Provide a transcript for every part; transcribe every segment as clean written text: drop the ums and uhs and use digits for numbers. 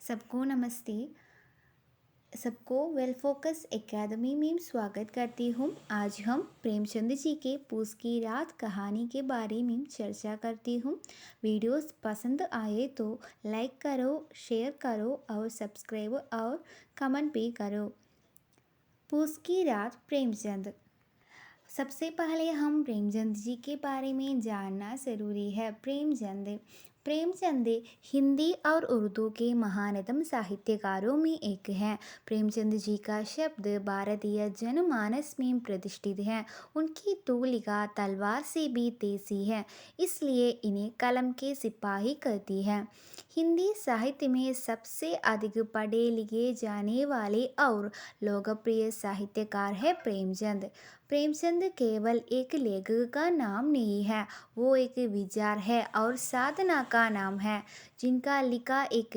सबको नमस्ते। सबको वेल फोकस एकेडमी में स्वागत करती हूँ। आज हम प्रेमचंद जी के पूस की रात कहानी के बारे में चर्चा करती हूँ। वीडियोस पसंद आए तो लाइक करो, शेयर करो और सब्सक्राइब और कमेंट भी करो। पूस की रात प्रेमचंद। सबसे पहले हम प्रेमचंद जी के बारे में जानना ज़रूरी है। प्रेमचंद हिंदी और उर्दू के महानतम साहित्यकारों में एक हैं। प्रेमचंद जी का शब्द भारतीय जनमानस में प्रतिष्ठित है। उनकी तूलिका तलवार से भी तेजी है, इसलिए इन्हें कलम के सिपाही कहती है। हिंदी साहित्य में सबसे अधिक पढ़े लिखे जाने वाले और लोकप्रिय साहित्यकार है प्रेमचंद। प्रेमचंद केवल एक लेखक का नाम नहीं है, वो एक विचार है और साधना का नाम है, जिनका लिखा एक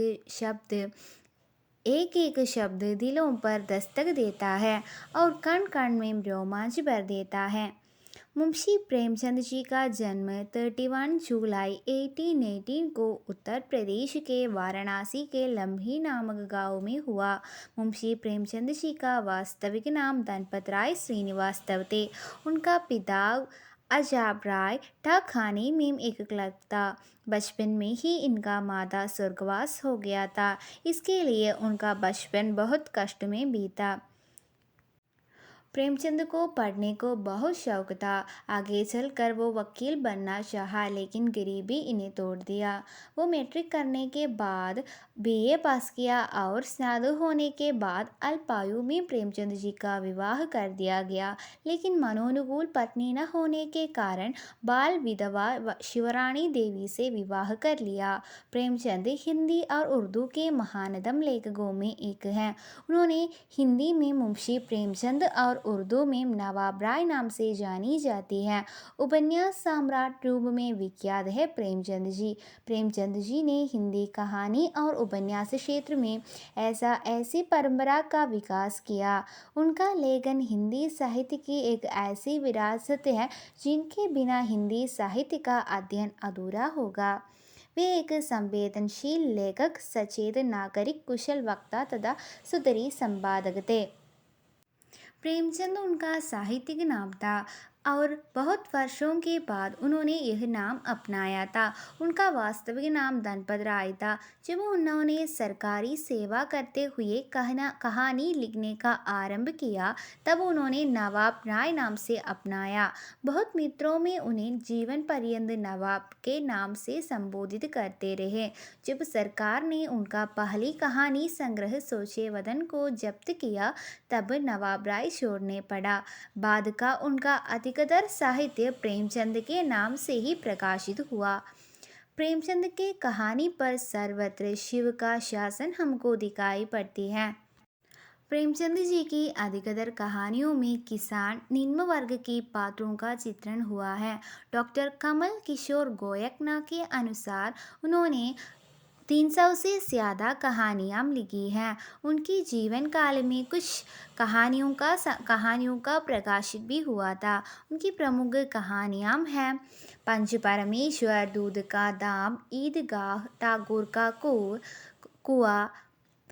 एक शब्द दिलों पर दस्तक देता है और कण कण में रोमांच भर देता है। मुंशी प्रेमचंद जी का जन्म 31 जुलाई 1818 को उत्तर प्रदेश के वाराणसी के लम्ही नामक गांव में हुआ। मुंशी प्रेमचंद जी का वास्तविक नाम धनपत राय श्रीनिवास थे। उनका पिता अजाब राय ठाखाने में एक क्लर्क था। बचपन में ही इनका माता स्वर्गवास हो गया था, इसके लिए उनका बचपन बहुत कष्ट में बीता। प्रेमचंद को पढ़ने को बहुत शौक था। आगे चलकर वो वकील बनना चाहा, लेकिन गरीबी इन्हें तोड़ दिया। वो मैट्रिक करने के बाद बीए पास किया और स्नातक होने के बाद अल्पायु में प्रेमचंद जी का विवाह कर दिया गया, लेकिन मनोनुकूल पत्नी न होने के कारण बाल विधवा शिवरानी देवी से विवाह कर लिया। प्रेमचंद हिंदी और उर्दू के महानतम लेखकों में एक हैं। उन्होंने हिंदी में मुंशी प्रेमचंद और उर्दू में नवाब राय नाम से जानी जाती है। उपन्यास सम्राट रूप में विख्यात है प्रेमचंद जी। प्रेमचंद जी ने हिंदी कहानी और उपन्यास क्षेत्र में ऐसी परंपरा का विकास किया। उनका लेखन हिंदी साहित्य की एक ऐसी विरासत है जिनके बिना हिंदी साहित्य का अध्ययन अधूरा होगा। वे एक संवेदनशील लेखक, सचेत नागरिक, कुशल वक्ता तथा सुधरी संपादक थे। प्रेमचंद उनका साहित्यिक नाम था और बहुत वर्षों के बाद उन्होंने यह नाम अपनाया था। उनका वास्तविक नाम धनपत राय था। जब उन्होंने सरकारी सेवा करते हुए कहानी लिखने का आरंभ किया, तब उन्होंने नवाब राय नाम से अपनाया। बहुत मित्रों में उन्हें जीवन पर्यंत नवाब के नाम से संबोधित करते रहे। जब सरकार ने उनका पहली कहानी संग्रह सोचे वतन को जब्त किया, तब नवाब राय छोड़ने पड़ा। बाद का उनका अधिकतर साहित्य प्रेमचंद के नाम से ही प्रकाशित हुआ। प्रेमचंद के कहानी पर सर्वत्र शिव का शासन हमको दिखाई पड़ती है। प्रेमचंद जी की अधिकतर कहानियों में किसान, निम्न वर्ग के पात्रों का चित्रण हुआ है। डॉक्टर कमल किशोर गोयकना के अनुसार उन्होंने 300 से ज़्यादा कहानियाँ लिखी हैं। उनकी जीवन काल में कुछ कहानियों का प्रकाशित भी हुआ था। उनकी प्रमुख कहानियाँ हैं पंच परमेश्वर, दूध का दाम, ईदगाह, टागोर का कुआं,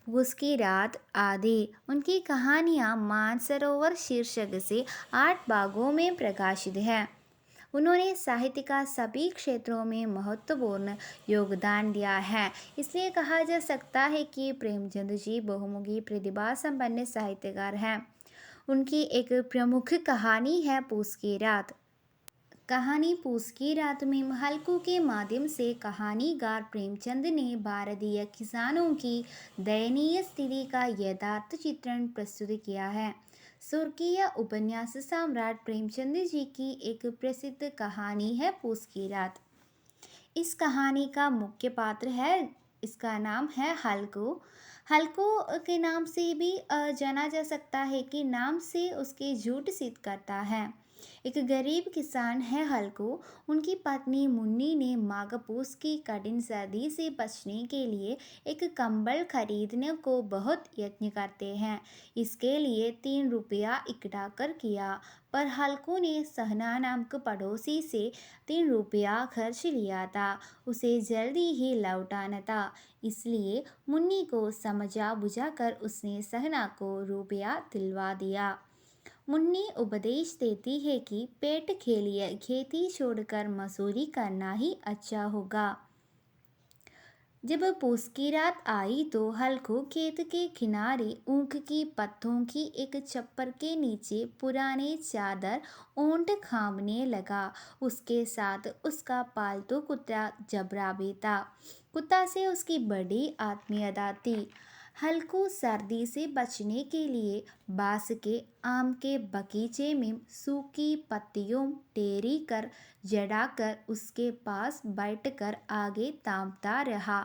पूस की रात आदि। उनकी कहानियाँ मानसरोवर शीर्षक से 8 भागों में प्रकाशित है। उन्होंने साहित्य का सभी क्षेत्रों में महत्वपूर्ण योगदान दिया है, इसलिए कहा जा सकता है कि प्रेमचंद जी बहुमुखी प्रतिभा संपन्न साहित्यकार हैं। उनकी एक प्रमुख कहानी है पूस की रात। कहानी पूस की रात में हल्कों के माध्यम से कहानीकार प्रेमचंद ने भारतीय किसानों की दयनीय स्थिति का यथार्थ चित्रण प्रस्तुत किया है। स्वर्गीय उपन्यास सम्राट प्रेमचंद जी की एक प्रसिद्ध कहानी है पूस की रात। इस कहानी का मुख्य पात्र है, इसका नाम है हल्को। हल्को के नाम से भी जाना जा सकता है कि नाम से उसके झूठ सिद्ध करता है। एक गरीब किसान है हल्कू। उनकी पत्नी मुन्नी ने माघपूस की कठिन सर्दी से बचने के लिए एक कंबल खरीदने को बहुत यत्न करते हैं। इसके लिए 3 रुपया इकट्ठा कर किया, पर हल्कू ने सहना नामक पड़ोसी से 3 रुपया खर्च लिया था। उसे जल्दी ही लौटाना था, इसलिए मुन्नी को समझा बुझाकर उसने सहना को रुपया दिलवा दिया। मुन्नी उपदेश देती है कि पेट के लिए खेती छोड़कर मजदूरी करना ही अच्छा होगा। जब पूस की रात आई तो हल्कू खेत के किनारे ऊख की पत्तों की एक छप्पर के नीचे पुराने चादर ओंट खामने लगा। उसके साथ उसका पालतू कुत्ता जबरा भी था। कुत्ता से उसकी बड़ी आत्मीयता थी। हल्कू सर्दी से बचने के लिए बांस के आम के बगीचे में सूखी पत्तियों टेरी कर जड़ाकर उसके पास बैठकर आगे तापता रहा।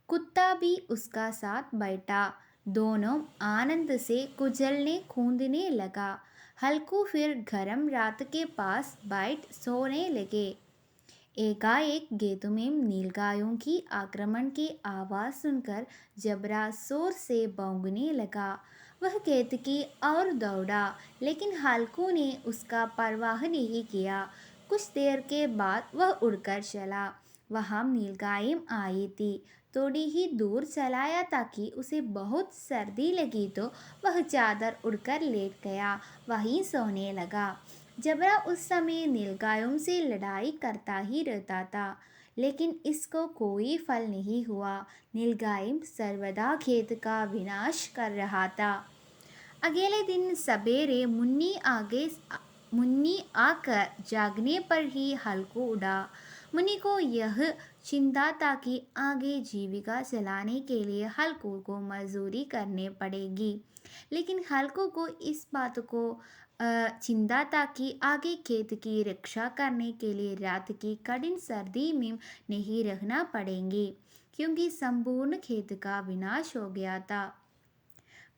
कुत्ता भी उसका साथ बैठा। दोनों आनंद से कुचलने कूदने लगा। हल्कू फिर गरम रात के पास बैठ सोने लगे। एकाएक खेतों में नीलगायों की आक्रमण की आवाज़ सुनकर जबरा जोर से भौंकने लगा। वह खेत की ओर दौड़ा, लेकिन हल्कू ने उसका परवाह नहीं किया। कुछ देर के बाद वह उड़कर चला। वहाँ नीलगायें आई थी। थोड़ी ही दूर चलाया ताकि उसे बहुत सर्दी लगी तो वह चादर उड़कर लेट गया, वहीं सोने लगा। जबरा उस समय नीलगायों से लड़ाई करता ही रहता था, लेकिन इसको कोई फल नहीं हुआ। नीलगाय सर्वदा खेत का विनाश कर रहा था। अगले दिन सवेरे मुन्नी आकर जागने पर ही हल्कू उड़ा। मुन्नी को यह चिंता था कि आगे जीविका चलाने के लिए हल्कू को मजदूरी करने पड़ेगी, लेकिन हल्कू को इस बात को चिंता था कि आगे खेत की रक्षा करने के लिए रात की कठिन सर्दी में नहीं रहना पड़ेंगे, क्योंकि संपूर्ण खेत का विनाश हो गया था।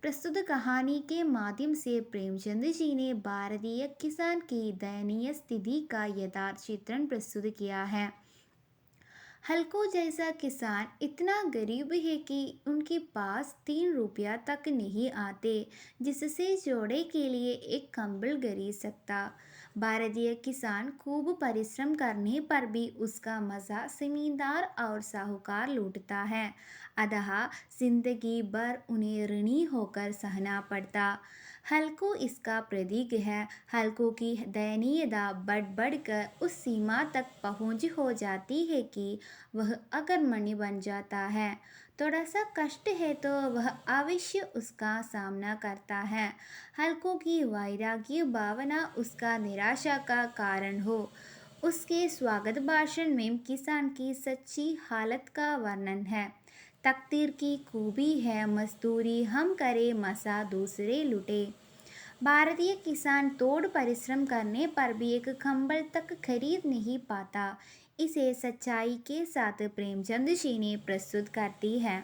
प्रस्तुत कहानी के माध्यम से प्रेमचंद जी ने भारतीय किसान की दयनीय स्थिति का यथार्थ चित्रण प्रस्तुत किया है। हल्कू जैसा किसान इतना गरीब है कि उनके पास 3 रुपया तक नहीं आते, जिससे जोड़े के लिए एक कंबल खरीद सकता। भारतीय किसान खूब परिश्रम करने पर भी उसका मज़ा जमींदार और साहूकार लूटता है। अतः जिंदगी भर उन्हें ऋणी होकर सहना पड़ता। हल्कू इसका प्रतीक है। हल्कू की दयनीयता बढ़ बढ़कर उस सीमा तक पहुँच हो जाती है कि वह अकर्मण्य बन जाता है। थोड़ा सा कष्ट है तो वह अवश्य उसका सामना करता है। हल्कू की वैराग्य भावना उसका निराशा का कारण हो। उसके स्वागत भाषण में किसान की सच्ची हालत का वर्णन है। तकदीर की खूबी है मजदूरी हम करे मसा दूसरे लुटे। भारतीय किसान तोड़ परिश्रम करने पर भी एक कंबल तक खरीद नहीं पाता। इसे सच्चाई के साथ प्रेमचंद जी ने प्रस्तुत करती है।